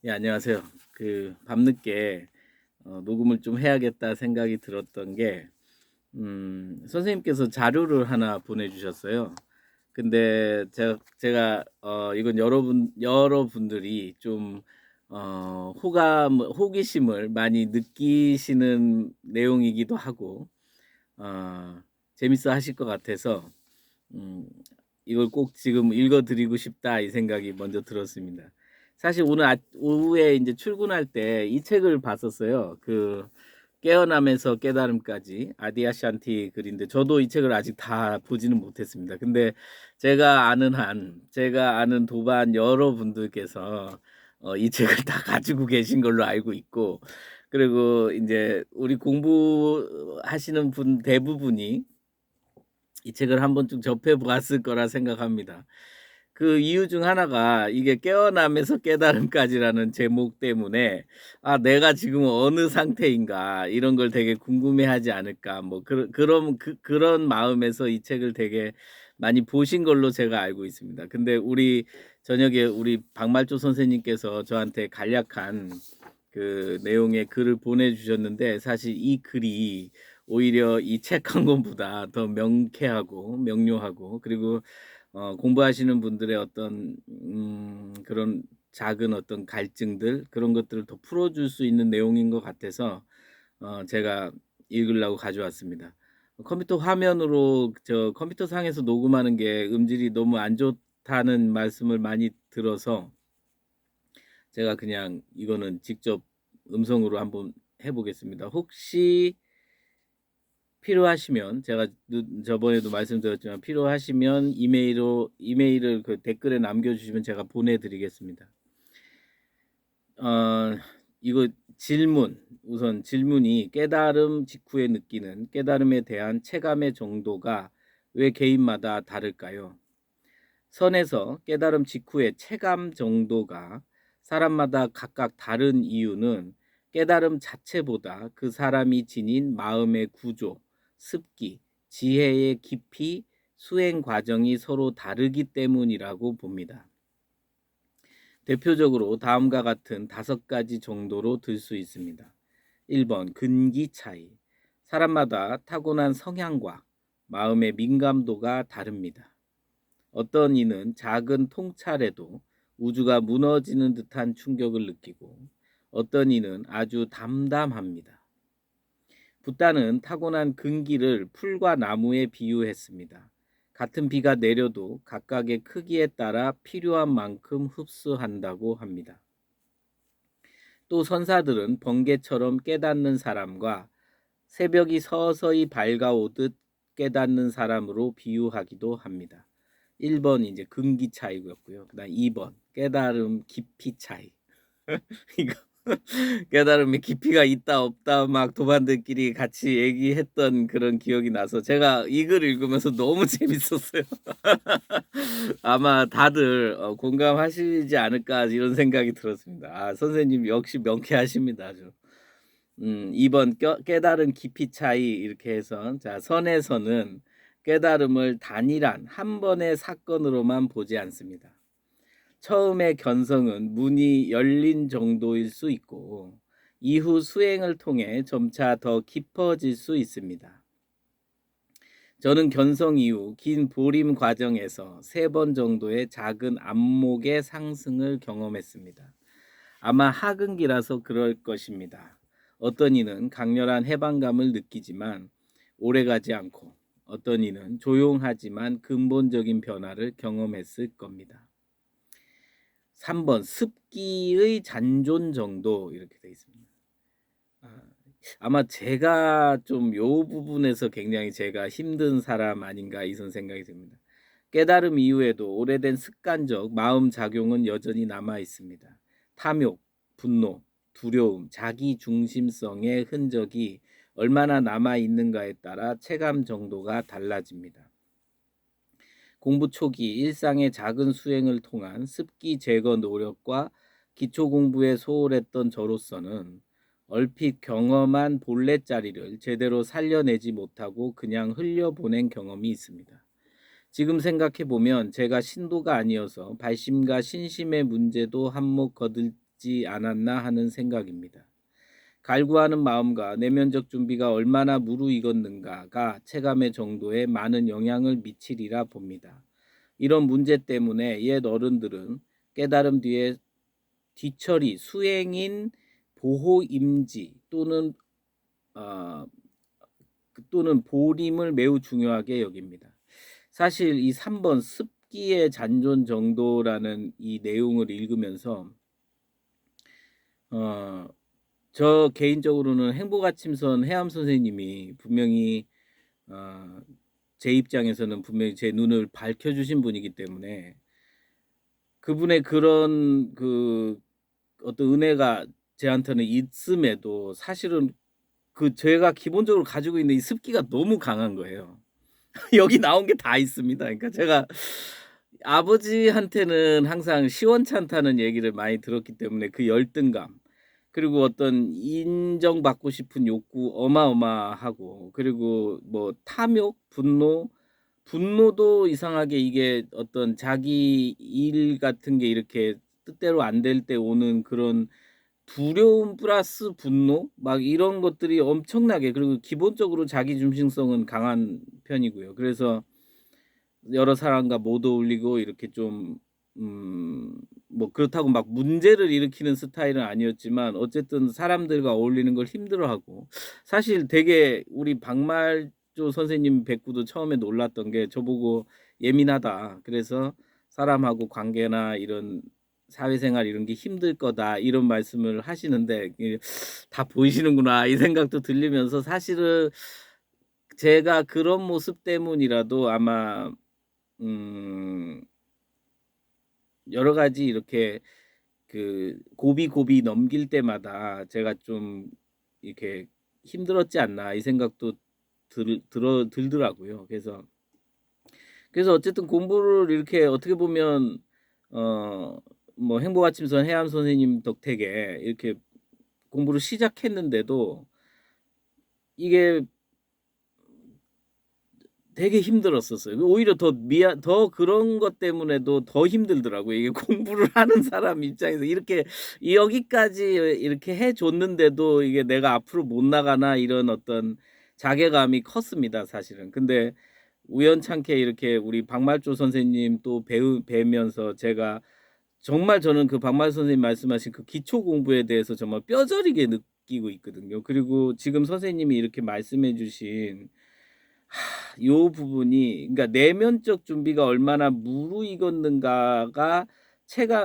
예, 안녕하세요. 밤늦게 녹음을 좀 해야겠다 생각이 들었던 게, 선생님께서 자료를 하나 보내주셨어요. 근데 이건 여러분들이 좀, 호기심을 많이 느끼시는 내용이기도 하고, 어, 재밌어 하실 것 같아서, 음, 이걸 꼭 지금 읽어드리고 싶다 이 생각이 먼저 들었습니다. 사실 오늘 오후에 이제 출근할 때 이 책을 봤었어요. 깨어남에서 깨달음까지 아디아샨티 글인데 저도 이 책을 아직 다 보지는 못했습니다. 근데 제가 아는 도반 여러분들께서 이 책을 다 가지고 계신 걸로 알고 있고, 그리고 이제 우리 공부하시는 분 대부분이 이 책을 한 번쯤 접해 보았을 거라 생각합니다. 그 이유 중 하나가 이게 깨어남에서 깨달음까지라는 제목 때문에 '아 내가 지금 어느 상태인가.' 이런 걸 되게 궁금해하지 않을까. 뭐 그런 마음에서 이 책을 되게 많이 보신 걸로 제가 알고 있습니다. 근데 저녁에 우리 박말조 선생님께서 저한테 간략한 그 내용의 글을 보내주셨는데, 사실 이 글이 오히려 이 책 한 권보다 더 명쾌하고 명료하고, 그리고 공부하시는 분들의 어떤 그런 작은 어떤 갈증들, 그런 것들을 더 풀어줄 수 있는 내용인 것 같아서 제가 읽으려고 가져왔습니다. 컴퓨터 상에서 녹음하는 게 음질이 너무 안 좋다는 말씀을 많이 들어서 제가 그냥 이거는 직접 음성으로 한번 해보겠습니다. 혹시 필요하시면, 제가 저번에도 말씀드렸지만 필요하시면 이메일을 그 댓글에 남겨주시면 제가 보내드리겠습니다. 어, 이거 우선 질문이, 깨달음 직후에 느끼는 깨달음에 대한 체감의 정도가 왜 개인마다 다를까요? 선에서 깨달음 직후의 체감 정도가 사람마다 각각 다른 이유는 깨달음 자체보다 그 사람이 지닌 마음의 구조, 습기, 지혜의 깊이, 수행 과정이 서로 다르기 때문이라고 봅니다. 대표적으로 다음과 같은 5가지 정도로 들 수 있습니다. 1번, 근기 차이. 사람마다 타고난 성향과 마음의 민감도가 다릅니다. 어떤 이는 작은 통찰에도 우주가 무너지는 듯한 충격을 느끼고, 어떤 이는 아주 담담합니다. 붓다는 타고난 근기를 풀과 나무에 비유했습니다. 같은 비가 내려도 각각의 크기에 따라 필요한 만큼 흡수한다고 합니다. 또 선사들은 번개처럼 깨닫는 사람과 새벽이 서서히 밝아오듯 깨닫는 사람으로 비유하기도 합니다. 1번 이제 근기 차이였고요. 그다음 2번 깨달음 깊이 차이. 이거 깨달음의 깊이가 있다 없다 막 도반들끼리 같이 얘기했던 그런 기억이 나서 제가 이 글 읽으면서 너무 재밌었어요. 아마 다들 공감하시지 않을까 이런 생각이 들었습니다. 아, 선생님 역시 명쾌하십니다. 아주. 2번 깨달음 깊이 차이 이렇게 해서, 자, 선에서는 깨달음을 단일한 한 번의 사건으로만 보지 않습니다. 처음의 견성은 문이 열린 정도일 수 있고 이후 수행을 통해 점차 더 깊어질 수 있습니다. 저는 견성 이후 긴 보림 과정에서 3번 정도의 작은 안목의 상승을 경험했습니다. 아마 하근기라서 그럴 것입니다. 어떤 이는 강렬한 해방감을 느끼지만 오래가지 않고, 어떤 이는 조용하지만 근본적인 변화를 경험했을 겁니다. 3번 습기의 잔존 정도 이렇게 되어 있습니다. 아마 제가 좀 요 부분에서 굉장히 제가 힘든 사람 아닌가 이런 생각이 듭니다. 깨달음 이후에도 오래된 습관적 마음 작용은 여전히 남아 있습니다. 탐욕, 분노, 두려움, 자기 중심성의 흔적이 얼마나 남아 있는가에 따라 체감 정도가 달라집니다. 공부 초기 일상의 작은 수행을 통한 습기 제거 노력과 기초 공부에 소홀했던 저로서는 얼핏 경험한 본래자리를 제대로 살려내지 못하고 그냥 흘려보낸 경험이 있습니다. 지금 생각해 보면 제가 신도가 아니어서 발심과 신심의 문제도 한몫 거둘 있지 않았나 하는 생각입니다. 갈구하는 마음과 내면적 준비가 얼마나 무르익었는가가 체감의 정도에 많은 영향을 미치리라 봅니다. 이런 문제 때문에 옛 어른들은 깨달음 뒤에 뒤처리, 수행인 보호 임지 또는 보림을 매우 중요하게 여깁니다. 사실 이 3번 습기의 잔존 정도라는 이 내용을 읽으면서 저 개인적으로는 행복아침선 해암 선생님이 분명히 제 입장에서는 분명히 제 눈을 밝혀주신 분이기 때문에 그분의 그런 어떤 은혜가 제한테는 있음에도 사실은 제가 기본적으로 가지고 있는 이 습기가 너무 강한 거예요. 여기 나온 게 다 있습니다. 그러니까 제가 아버지한테는 항상 시원찮다는 얘기를 많이 들었기 때문에 그 열등감, 그리고 어떤 인정받고 싶은 욕구 어마어마하고, 그리고 뭐 탐욕, 분노도 이상하게 이게 어떤 자기 일 같은 게 이렇게 뜻대로 안 될 때 오는 그런 두려움 플러스 분노 막 이런 것들이 엄청나게, 그리고 기본적으로 자기 중심성은 강한 편이고요. 그래서 여러 사람과 못 어울리고 이렇게 좀 뭐 그렇다고 막 문제를 일으키는 스타일은 아니었지만 어쨌든 사람들과 어울리는 걸 힘들어하고, 사실 되게 우리 박말조 선생님 뵙고도 처음에 놀랐던 게 저보고 예민하다, 그래서 사람하고 관계나 이런 사회생활 이런 게 힘들 거다 이런 말씀을 하시는데 다 보이시는구나 이 생각도 들리면서, 사실은 제가 그런 모습 때문이라도 아마 여러 가지 이렇게 고비 넘길 때마다 제가 좀 이렇게 힘들었지 않나 이 생각도 들더라고요. 그래서 어쨌든 공부를 이렇게 어떻게 보면 뭐 행복아침선 해암 선생님 덕택에 이렇게 공부를 시작했는데도 이게 되게 힘들었었어요. 오히려 더 그런 것 때문에도 더 힘들더라고요. 이게 공부를 하는 사람 입장에서 이렇게 여기까지 이렇게 해 줬는데도 이게 '내가 앞으로 못 나가나.' 이런 어떤 자괴감이 컸습니다, 사실은. 근데 우연찮게 이렇게 우리 박말조 선생님 또 뵈면서 제가 정말 저는 그 박말조 선생님 말씀하신 그 기초 공부에 대해서 정말 뼈저리게 느끼고 있거든요. 그리고 지금 선생님이 이렇게 말씀해 주신 요 부분이, 그러니까 내면적 준비가 얼마나 무르익었는가가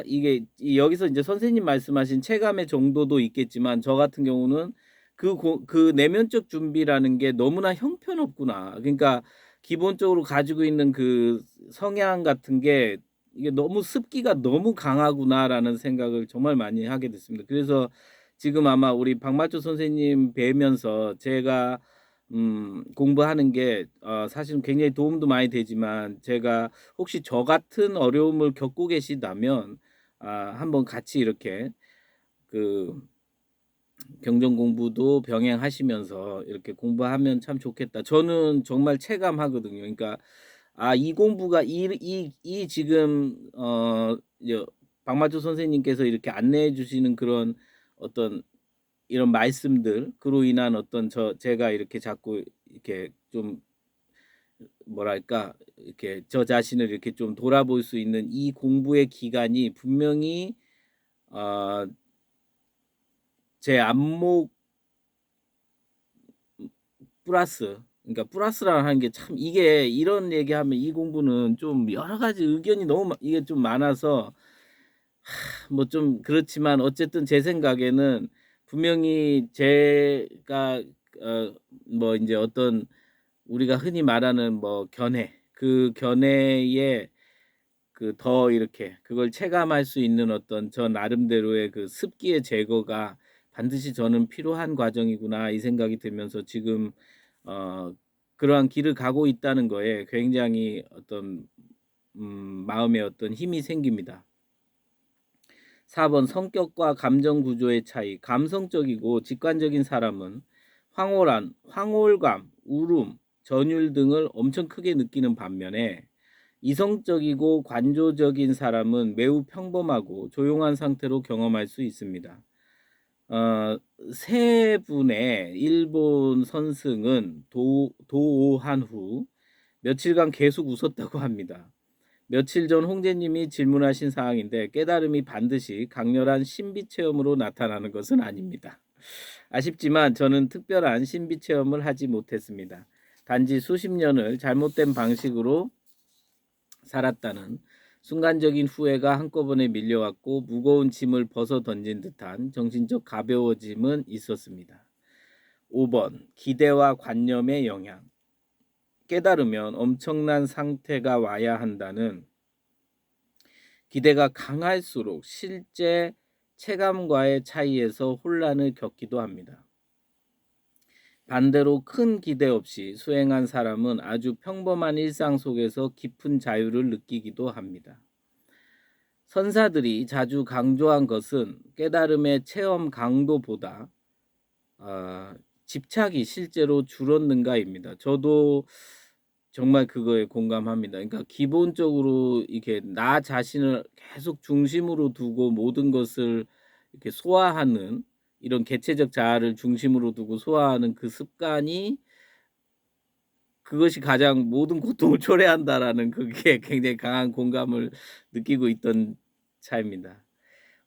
이게 여기서 이제 선생님 말씀하신 체감의 정도도 있겠지만, 저 같은 경우는 그 내면적 준비라는 게 너무나 형편없구나. 그러니까 기본적으로 가지고 있는 그 성향 같은 게 이게 너무 습기가 너무 강하구나라는 생각을 정말 많이 하게 됐습니다. 그래서 지금 아마 우리 박마초 선생님 뵈면서 제가 공부하는 게 사실은 굉장히 도움도 많이 되지만, 제가 혹시 저 같은 어려움을 겪고 계시다면 한번 같이 이렇게 그 경전 공부도 병행하시면서 이렇게 공부하면 참 좋겠다. 저는 정말 체감하거든요. 그러니까 이 공부가 이 지금 박마주 선생님께서 이렇게 안내해 주시는 그런 어떤 이런 말씀들, 그로 인한 어떤 제가 이렇게 자꾸 이렇게 좀 뭐랄까 이렇게 저 자신을 이렇게 좀 돌아볼 수 있는 이 공부의 기간이 분명히 제 안목 플러스, 그러니까 플러스라는 하는 게 참, 이게 이런 얘기하면 이 공부는 좀 여러 가지 의견이 너무 이게 좀 많아서 뭐 좀 그렇지만, 어쨌든 제 생각에는 분명히 제가 뭐 이제 어떤 우리가 흔히 말하는 뭐 그 견해에 더 이렇게 그걸 체감할 수 있는 어떤 저 나름대로의 그 습기의 제거가 반드시 저는 필요한 과정이구나 이 생각이 들면서 지금 어 그러한 길을 가고 있다는 거에 굉장히 어떤 마음에 어떤 힘이 생깁니다. 4번 성격과 감정 구조의 차이. 감성적이고 직관적인 사람은 황홀감, 울음, 전율 등을 엄청 크게 느끼는 반면에, 이성적이고 관조적인 사람은 매우 평범하고 조용한 상태로 경험할 수 있습니다. 세 분의 일본 선승은 도오한 후 며칠간 계속 웃었다고 합니다. 며칠 전 홍제님이 질문하신 사항인데 깨달음이 반드시 강렬한 신비 체험으로 나타나는 것은 아닙니다. 아쉽지만 저는 특별한 신비 체험을 하지 못했습니다. 단지 수십 년을 잘못된 방식으로 살았다는 순간적인 후회가 한꺼번에 밀려왔고 무거운 짐을 벗어 던진 듯한 정신적 가벼워짐은 있었습니다. 5번 기대와 관념의 영향. 깨달으면 엄청난 상태가 와야 한다는 기대가 강할수록 실제 체감과의 차이에서 혼란을 겪기도 합니다. 반대로 큰 기대 없이 수행한 사람은 아주 평범한 일상 속에서 깊은 자유를 느끼기도 합니다. 선사들이 자주 강조한 것은 깨달음의 체험 강도보다 집착이 실제로 줄었는가입니다. 저도 정말 그거에 공감합니다. 그러니까 기본적으로 이렇게 나 자신을 계속 중심으로 두고 모든 것을 이렇게 소화하는 이런 개체적 자아를 중심으로 두고 소화하는 그 습관이 그것이 가장 모든 고통을 초래한다라는 그게 굉장히 강한 공감을 느끼고 있던 차입니다.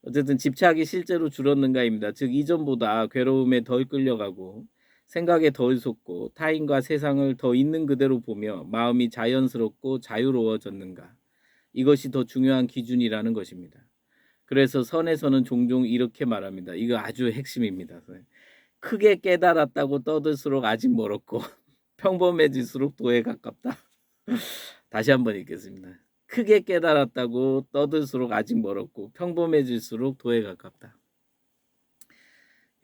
어쨌든 집착이 실제로 줄었는가입니다. 즉 이전보다 괴로움에 덜 끌려가고 생각에 덜 솟고 타인과 세상을 더 있는 그대로 보며 마음이 자연스럽고 자유로워졌는가. 이것이 더 중요한 기준이라는 것입니다. 그래서 선에서는 종종 이렇게 말합니다. 이거 아주 핵심입니다. 크게 깨달았다고 떠들수록 아직 멀었고 평범해질수록 도에 가깝다. 다시 한번 읽겠습니다. 크게 깨달았다고 떠들수록 아직 멀었고 평범해질수록 도에 가깝다.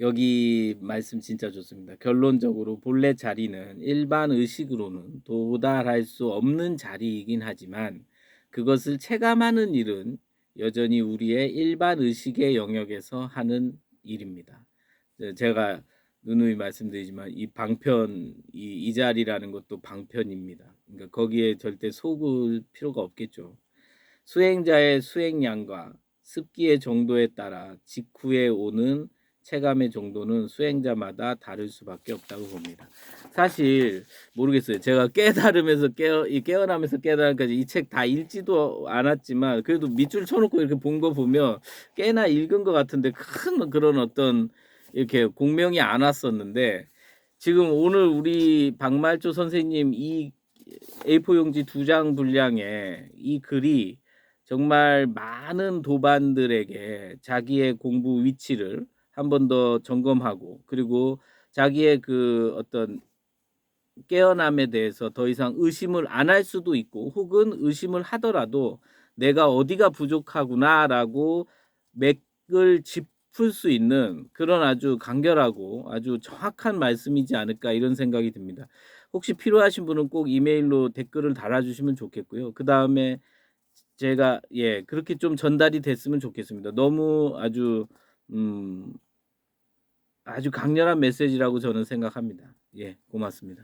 여기 말씀 진짜 좋습니다. 결론적으로 본래 자리는 일반 의식으로는 도달할 수 없는 자리이긴 하지만 그것을 체감하는 일은 여전히 우리의 일반 의식의 영역에서 하는 일입니다. 제가 누누이 말씀드리지만 이 방편, 이 자리라는 것도 방편입니다. 그러니까 거기에 절대 속을 필요가 없겠죠. 수행자의 수행량과 습기의 정도에 따라 직후에 오는 체감의 정도는 수행자마다 다를 수밖에 없다고 봅니다. 사실 모르겠어요. 제가 깨달으면서 깨어나면서 깨달음까지 이 책 다 읽지도 않았지만 그래도 밑줄 쳐놓고 이렇게 본 거 보면 꽤나 읽은 것 같은데 큰 그런 어떤 이렇게 공명이 안 왔었는데 지금 오늘 우리 박말조 선생님 이 A4 용지 2장 분량의 이 글이 정말 많은 도반들에게 자기의 공부 위치를 한 번 더 점검하고 그리고 자기의 그 어떤 깨어남에 대해서 더 이상 의심을 안 할 수도 있고 혹은 의심을 하더라도 내가 어디가 부족하구나라고 맥을 짚을 수 있는 그런 아주 간결하고 아주 정확한 말씀이지 않을까 이런 생각이 듭니다. 혹시 필요하신 분은 꼭 이메일로 댓글을 달아주시면 좋겠고요. 그 다음에 제가 그렇게 좀 전달이 됐으면 좋겠습니다. 너무 아주 강렬한 메시지라고 저는 생각합니다. 고맙습니다.